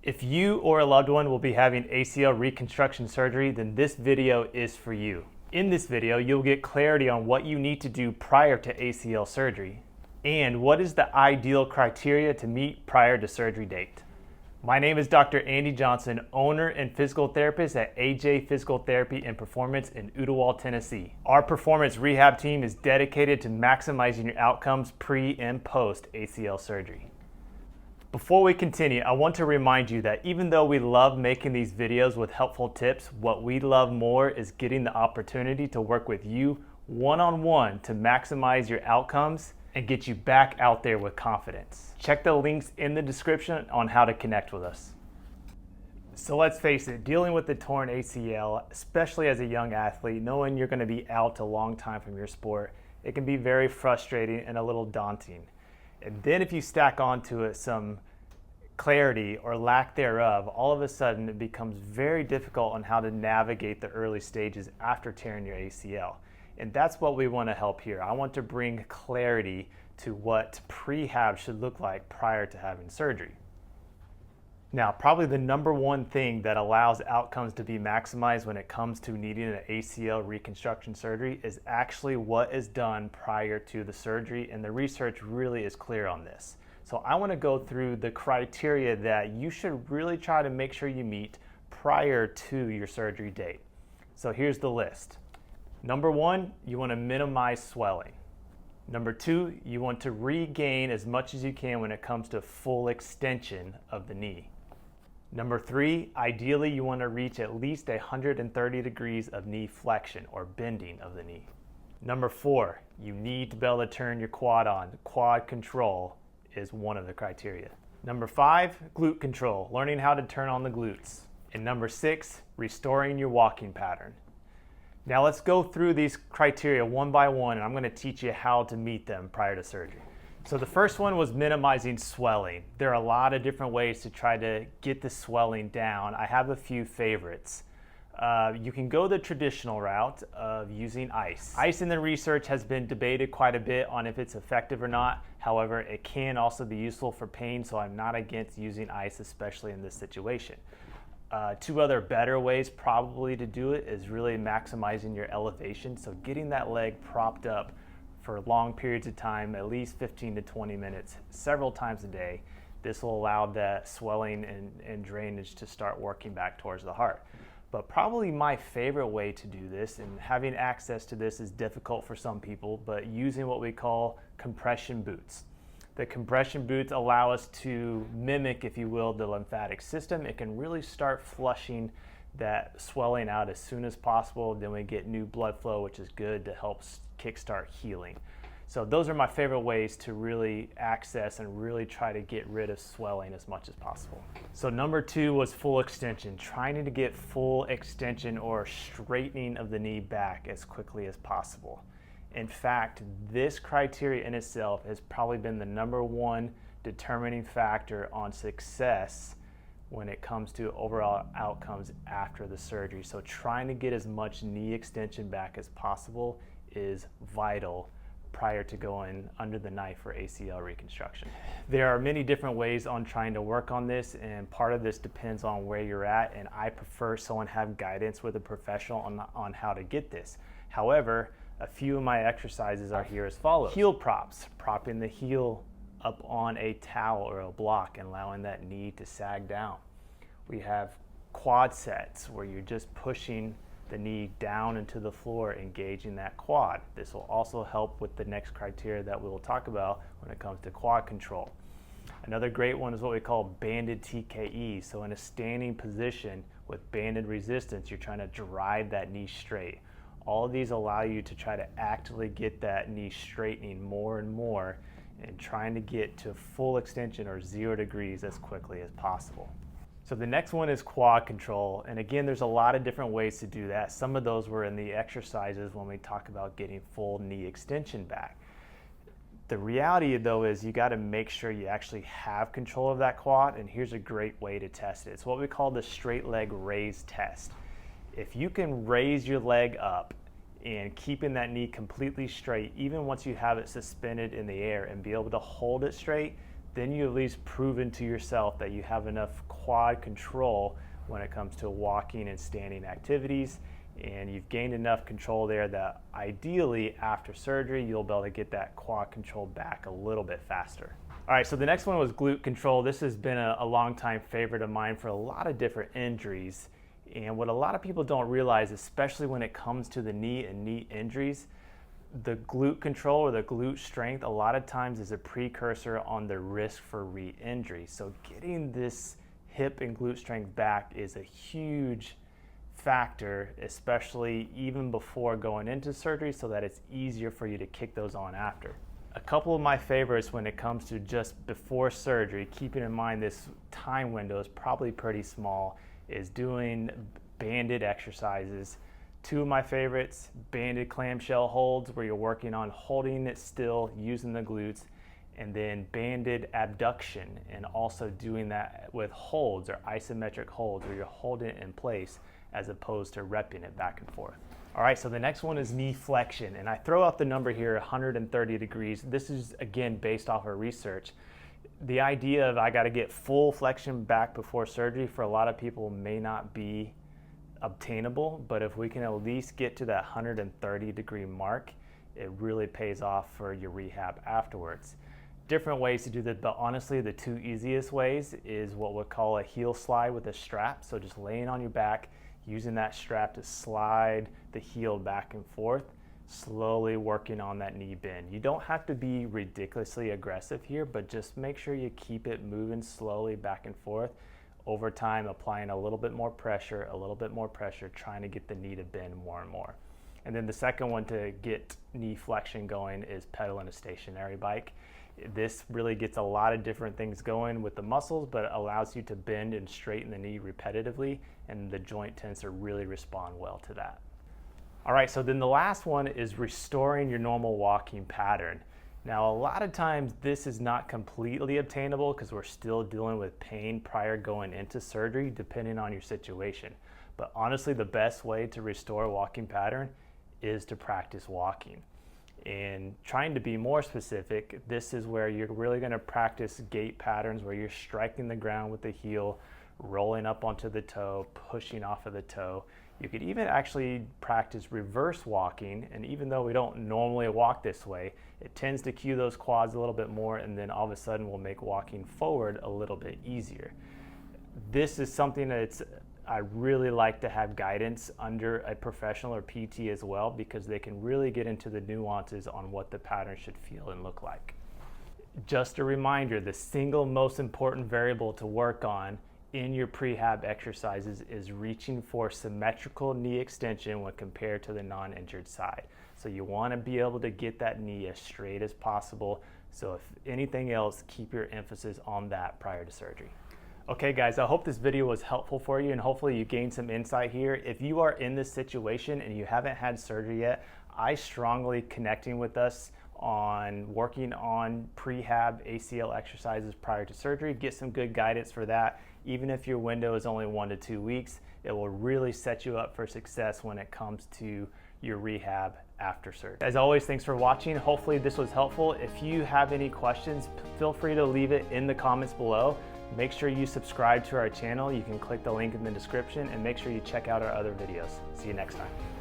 If you or a loved one will be having ACL reconstruction surgery, then this video is for you. In this video, you'll get clarity on what you need to do prior to ACL surgery and what is the ideal criteria to meet prior to surgery date. My name is Dr. Andy Johnson, owner and physical therapist at AJ Physical Therapy and Performance in Ooltewah, Tennessee. Our performance rehab team is dedicated to maximizing your outcomes pre and post ACL surgery. Before we continue, I want to remind you that even though we love making these videos with helpful tips, what we love more is getting the opportunity to work with you one-on-one to maximize your outcomes and get you back out there with confidence. Check the links in the description on how to connect with us. So let's face it, dealing with the torn ACL, especially as a young athlete, knowing you're going to be out a long time from your sport, it can be very frustrating and a little daunting. And then if you stack onto it some clarity or lack thereof, all of a sudden it becomes very difficult on how to navigate the early stages after tearing your ACL. And that's what we want to help here. I want to bring clarity to what prehab should look like prior to having surgery. Now, probably the number one thing that allows outcomes to be maximized when it comes to needing an ACL reconstruction surgery is actually what is done prior to the surgery, and the research really is clear on this. So I want to go through the criteria that you should really try to make sure you meet prior to your surgery date. So here's the list. Number one, you want to minimize swelling. Number two, you want to regain as much as you can when it comes to full extension of the knee. Number three, ideally you want to reach at least 130 degrees of knee flexion or bending of the knee. Number four, you need to be able to turn your quad on. Quad control is one of the criteria. Number five, glute control, learning how to turn on the glutes. And number six, restoring your walking pattern. Now let's go through these criteria one by one, and I'm going to teach you how to meet them prior to surgery. So the first one was minimizing swelling. There are a lot of different ways to try to get the swelling down. I have a few favorites. You can go the traditional route of using ice. Ice in the research has been debated quite a bit on if it's effective or not. However, it can also be useful for pain, so I'm not against using ice, especially in this situation. Two other better ways probably to do it is really maximizing your elevation. So getting that leg propped up for long periods of time, at least 15 to 20 minutes, several times a day. This will allow that swelling and drainage to start working back towards the heart. But probably my favorite way to do this, and having access to this is difficult for some people, but using what we call compression boots. The compression boots allow us to mimic, if you will, the lymphatic system. It can really start flushing that swelling out as soon as possible. Then we get new blood flow, which is good to help kickstart healing. So those are my favorite ways to really access and really try to get rid of swelling as much as possible. So number two was full extension, trying to get full extension or straightening of the knee back as quickly as possible. In fact, this criteria in itself has probably been the number one determining factor on success when it comes to overall outcomes after the surgery. So trying to get as much knee extension back as possible is vital prior to going under the knife for ACL reconstruction. There are many different ways on trying to work on this, and part of this depends on where you're at, and I prefer someone have guidance with a professional on how to get this. However, a few of my exercises are here as follows. Heel props, propping the heel up on a towel or a block and allowing that knee to sag down. We have quad sets where you're just pushing the knee down into the floor, engaging that quad. This will also help with the next criteria that we will talk about when it comes to quad control. Another great one is what we call banded TKE. So in a standing position with banded resistance, you're trying to drive that knee straight. All of these allow you to try to actively get that knee straightening more and more and trying to get to full extension or 0 degrees as quickly as possible. So the next one is quad control. And again, there's a lot of different ways to do that. Some of those were in the exercises when we talk about getting full knee extension back. The reality though is you got to make sure you actually have control of that quad, and here's a great way to test it. It's what we call the straight leg raise test. If you can raise your leg up and keeping that knee completely straight, even once you have it suspended in the air, and be able to hold it straight, then you at least proven to yourself that you have enough quad control when it comes to walking and standing activities, and you've gained enough control there that ideally after surgery you'll be able to get that quad control back a little bit faster. All right, so the next one was glute control. This has been a long-time favorite of mine for a lot of different injuries. And what a lot of people don't realize, especially when it comes to the knee and knee injuries, the glute control or the glute strength a lot of times is a precursor on the risk for re-injury. So getting this hip and glute strength back is a huge factor, especially even before going into surgery, so that it's easier for you to kick those on after. A couple of my favorites when it comes to just before surgery, keeping in mind this time window is probably pretty small, is doing banded exercises. Two of my favorites, banded clamshell holds, where you're working on holding it still using the glutes, and then banded abduction, and also doing that with holds or isometric holds, where you're holding it in place as opposed to repping it back and forth. All right, so the next one is knee flexion, and I throw out the number here, 130 degrees. This is, again, based off of research. The idea of I got to get full flexion back before surgery for a lot of people may not be obtainable, but if we can at least get to that 130 degree mark, it really pays off for your rehab afterwards. Different ways to do that, but honestly the two easiest ways is what we call a heel slide with a strap. So just laying on your back, using that strap to slide the heel back and forth, slowly working on that knee bend. You don't have to be ridiculously aggressive here, but just make sure you keep it moving slowly back and forth. Over time, applying a little bit more pressure, trying to get the knee to bend more and more. And then the second one to get knee flexion going is pedaling a stationary bike. This really gets a lot of different things going with the muscles, but it allows you to bend and straighten the knee repetitively, and the joint tends to really respond well to that. All right, so then the last one is restoring your normal walking pattern. Now, a lot of times this is not completely obtainable because we're still dealing with pain prior going into surgery, depending on your situation. But honestly, the best way to restore a walking pattern is to practice walking. And trying to be more specific, this is where you're really going to practice gait patterns where you're striking the ground with the heel, rolling up onto the toe, pushing off of the toe. You could even actually practice reverse walking, and even though we don't normally walk this way, it tends to cue those quads a little bit more, and then all of a sudden will make walking forward a little bit easier. This is something that I really like to have guidance under a professional or PT as well, because they can really get into the nuances on what the pattern should feel and look like. Just a reminder, the single most important variable to work on in your prehab exercises is reaching for symmetrical knee extension when compared to the non-injured side. So you want to be able to get that knee as straight as possible. So if anything else, keep your emphasis on that prior to surgery. Okay guys, I hope this video was helpful for you and hopefully you gained some insight here. If you are in this situation and you haven't had surgery yet, I strongly connecting with us on working on prehab ACL exercises prior to surgery. Get some good guidance for that. Even if your window is only 1 to 2 weeks, it will really set you up for success when it comes to your rehab after surgery. As always, thanks for watching. Hopefully this was helpful. If you have any questions, feel free to leave it in the comments below. Make sure you subscribe to our channel. You can click the link in the description and make sure you check out our other videos. See you next time.